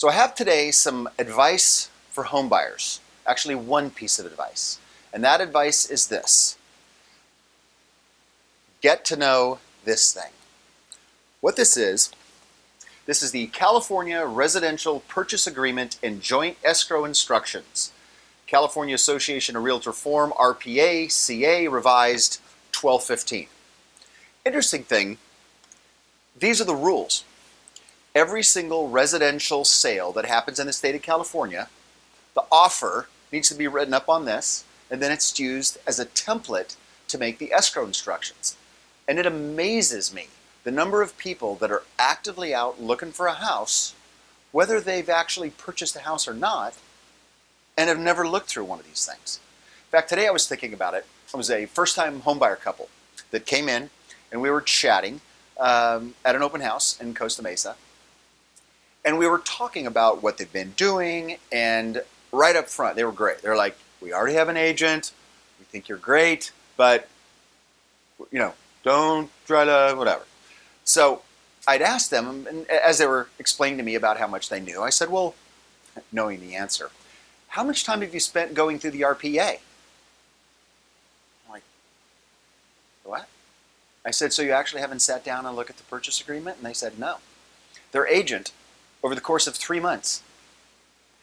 So I have today some advice for home buyers. Actually, one piece of advice. And that advice is this. Get to know this thing. What this is the California Residential Purchase Agreement and Joint Escrow Instructions. California Association of Realtors Form, RPA, CA, revised 1215. Interesting thing, these are the rules. Every single residential sale that happens in the state of California, the offer needs to be written up on this, and then it's used as a template to make the escrow instructions. And it amazes me the number of people that are actively out looking for a house, whether they've actually purchased a house or not, and have never looked through one of these things. In fact, today I was thinking about it. It was a first-time homebuyer couple that came in, and we were chatting at an open house in Costa Mesa. And we were talking about what they've been doing, and right up front, they were great. They're like, we already have an agent, we think you're great, but, don't try to whatever. So I'd asked them, and as they were explaining to me about how much they knew, I said, well, knowing the answer, how much time have you spent going through the RPA? I'm like, what? I said, so you actually haven't sat down and looked at the purchase agreement? And they said, no. Their agent, over the course of 3 months,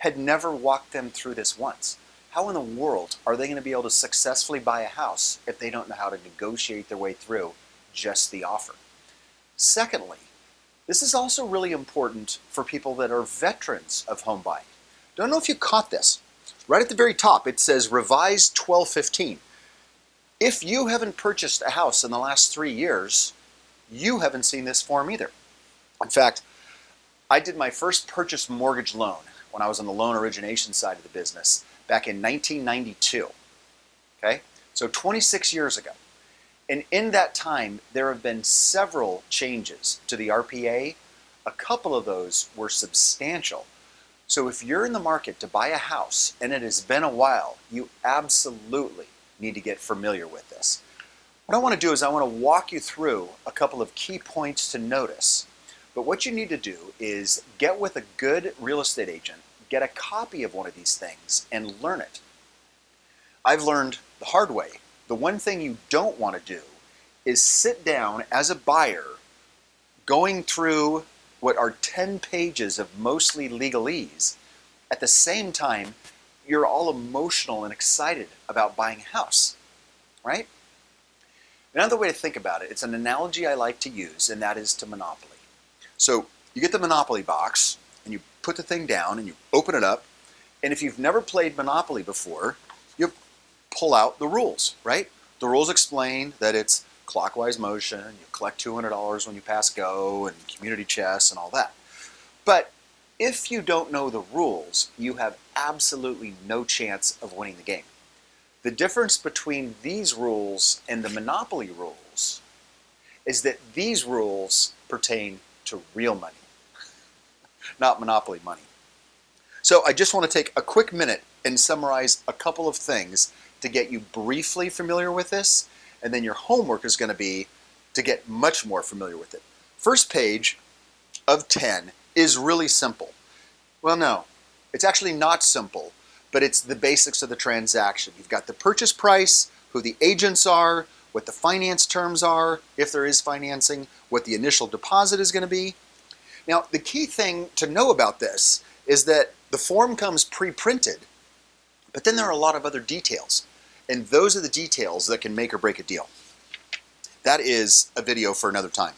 had never walked them through this once. How in the world are they going to be able to successfully buy a house if they don't know how to negotiate their way through just the offer? Secondly, this is also really important for people that are veterans of home buying. Don't know if you caught this. Right at the very top, it says revised 1215. If you haven't purchased a house in the last 3 years, you haven't seen this form either. In fact, I did my first purchase mortgage loan when I was on the loan origination side of the business back in 1992. Okay? So 26 years ago. And in that time, there have been several changes to the RPA. A couple of those were substantial. So if you're in the market to buy a house and it has been a while, you absolutely need to get familiar with this. What I want to do is I want to walk you through a couple of key points to notice. But what you need to do is get with a good real estate agent, get a copy of one of these things, and learn it. I've learned the hard way. The one thing you don't want to do is sit down as a buyer going through what are 10 pages of mostly legalese. At the same time, you're all emotional and excited about buying a house, right? Another way to think about it, it's an analogy I like to use, and that is to Monopoly. So you get the Monopoly box, and you put the thing down, and you open it up, and if you've never played Monopoly before, you pull out the rules, right? The rules explain that it's clockwise motion, you collect $200 when you pass go, and community chess, and all that. But if you don't know the rules, you have absolutely no chance of winning the game. The difference between these rules and the Monopoly rules is that these rules pertain to real money, not Monopoly money. So I just want to take a quick minute and summarize a couple of things to get you briefly familiar with this, and then your homework is going to be to get much more familiar with it. First page of 10 is really simple. Well, no, it's actually not simple, but it's the basics of the transaction. You've got the purchase price, who the agents are, what the finance terms are, if there is financing, what the initial deposit is going to be. Now, the key thing to know about this is that the form comes pre-printed, but then there are a lot of other details. And those are the details that can make or break a deal. That is a video for another time.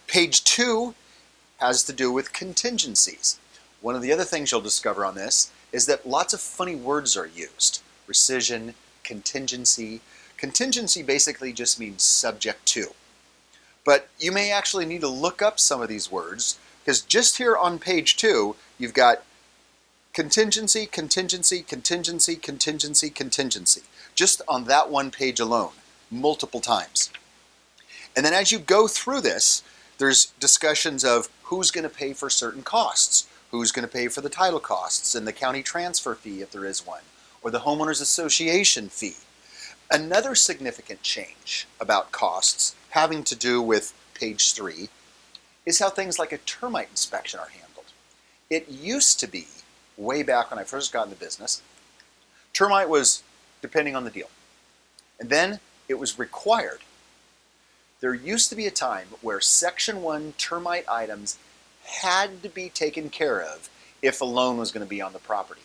Page 2 has to do with contingencies. One of the other things you'll discover on this is that lots of funny words are used. Rescission, contingency. Contingency basically just means subject to. But you may actually need to look up some of these words, because just here on page 2, you've got contingency, contingency, contingency, contingency, contingency. Just on that one page alone, multiple times. And then as you go through this, there's discussions of who's going to pay for certain costs, who's going to pay for the title costs and the county transfer fee if there is one, or the homeowners association fee. Another significant change about costs having to do with page 3 is how things like a termite inspection are handled. It used to be, way back when I first got in the business, termite was depending on the deal. And then it was required. There used to be a time where Section 1 termite items had to be taken care of if a loan was going to be on the property.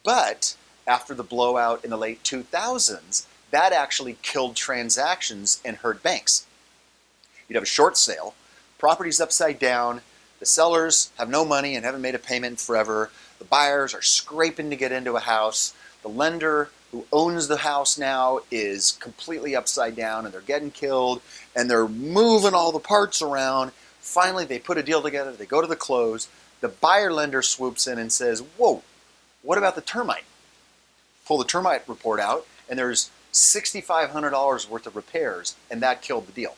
But after the blowout in the late 2000s, that actually killed transactions and hurt banks. You'd have a short sale, property's upside down, the sellers have no money and haven't made a payment in forever, the buyers are scraping to get into a house, the lender who owns the house now is completely upside down and they're getting killed and they're moving all the parts around. Finally, they put a deal together, they go to the close, the buyer lender swoops in and says, whoa, what about the termite? Pull the termite report out and there's $6,500 worth of repairs, and that killed the deal.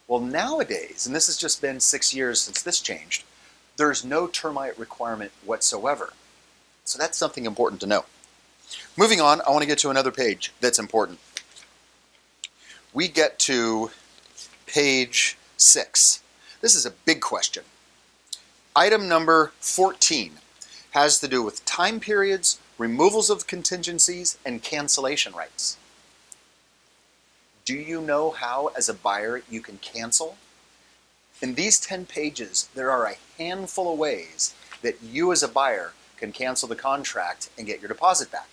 Well, nowadays, and this has just been 6 years since this changed, there's no termite requirement whatsoever. So that's something important to know. Moving on, I want to get to another page that's important. We get to page 6. This is a big question. Item number 14 has to do with time periods, removals of contingencies, and cancellation rights. Do you know how, as a buyer, you can cancel? In these 10 pages, there are a handful of ways that you as a buyer can cancel the contract and get your deposit back.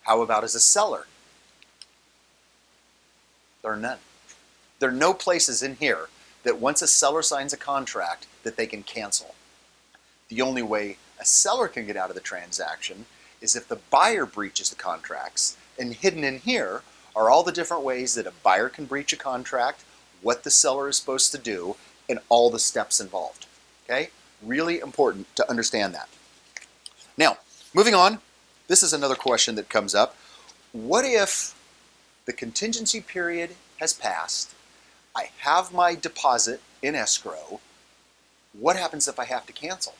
How about as a seller? There are none. There are no places in here that once a seller signs a contract that they can cancel. The only way a seller can get out of the transaction is if the buyer breaches the contracts, and hidden in here are all the different ways that a buyer can breach a contract, what the seller is supposed to do, and all the steps involved. Okay? Really important to understand that. Now, moving on, this is another question that comes up. What if the contingency period has passed, I have my deposit in escrow, what happens if I have to cancel?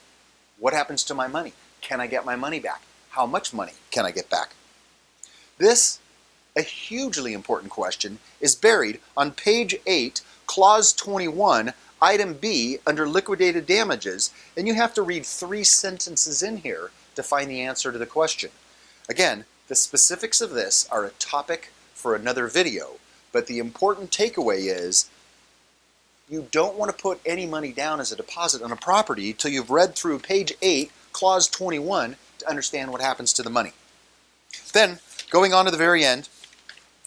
What happens to my money? Can I get my money back? How much money can I get back? This, a hugely important question, is buried on page 8, clause 21, item B, under liquidated damages, and you have to read 3 sentences in here to find the answer to the question. Again, the specifics of this are a topic for another video, but the important takeaway is you don't want to put any money down as a deposit on a property till you've read through page 8, clause 21, to understand what happens to the money. Then, going on to the very end,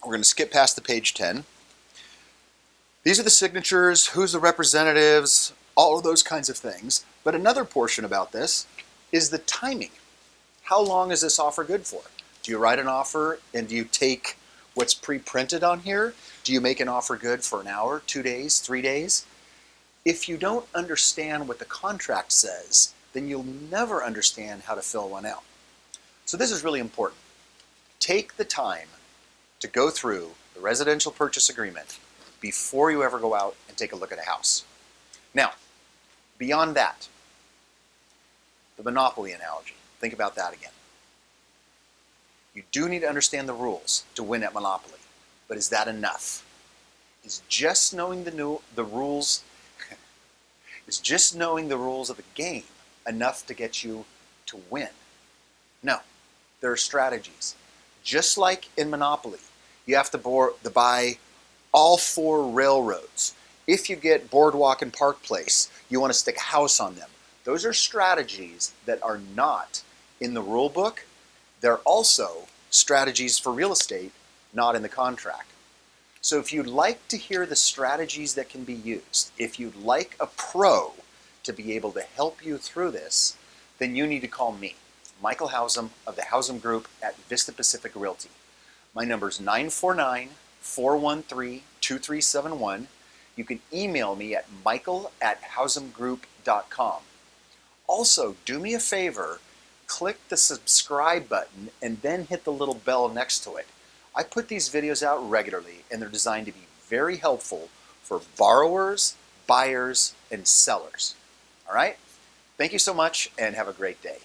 we're going to skip past the page 10. These are the signatures, who's the representatives, all of those kinds of things. But another portion about this is the timing. How long is this offer good for? Do you write an offer and do you take what's pre-printed on here? Do you make an offer good for an hour, 2 days, 3 days? If you don't understand what the contract says, then you'll never understand how to fill one out. So this is really important. Take the time to go through the residential purchase agreement before you ever go out and take a look at a house. Now, beyond that, the monopoly analogy. Think about that again. You do need to understand the rules to win at Monopoly, but is that enough? Is just knowing the rules is just knowing the rules of the game enough to get you to win? No, there are strategies. Just like in Monopoly, you have to buy all 4 railroads. If you get Boardwalk and Park Place, you want to stick a house on them. Those are strategies that are not in the rule book. They're also strategies for real estate, not in the contract. So if you'd like to hear the strategies that can be used, if you'd like a pro to be able to help you through this, then you need to call me, Michael Hausam of the Hausam Group at Vista Pacific Realty. My number is 949-413-2371. You can email me at michael@hausamgroup.com. Also, do me a favor, click the subscribe button and then hit the little bell next to it. I put these videos out regularly and they're designed to be very helpful for borrowers, buyers, and sellers. All right? Thank you so much and have a great day.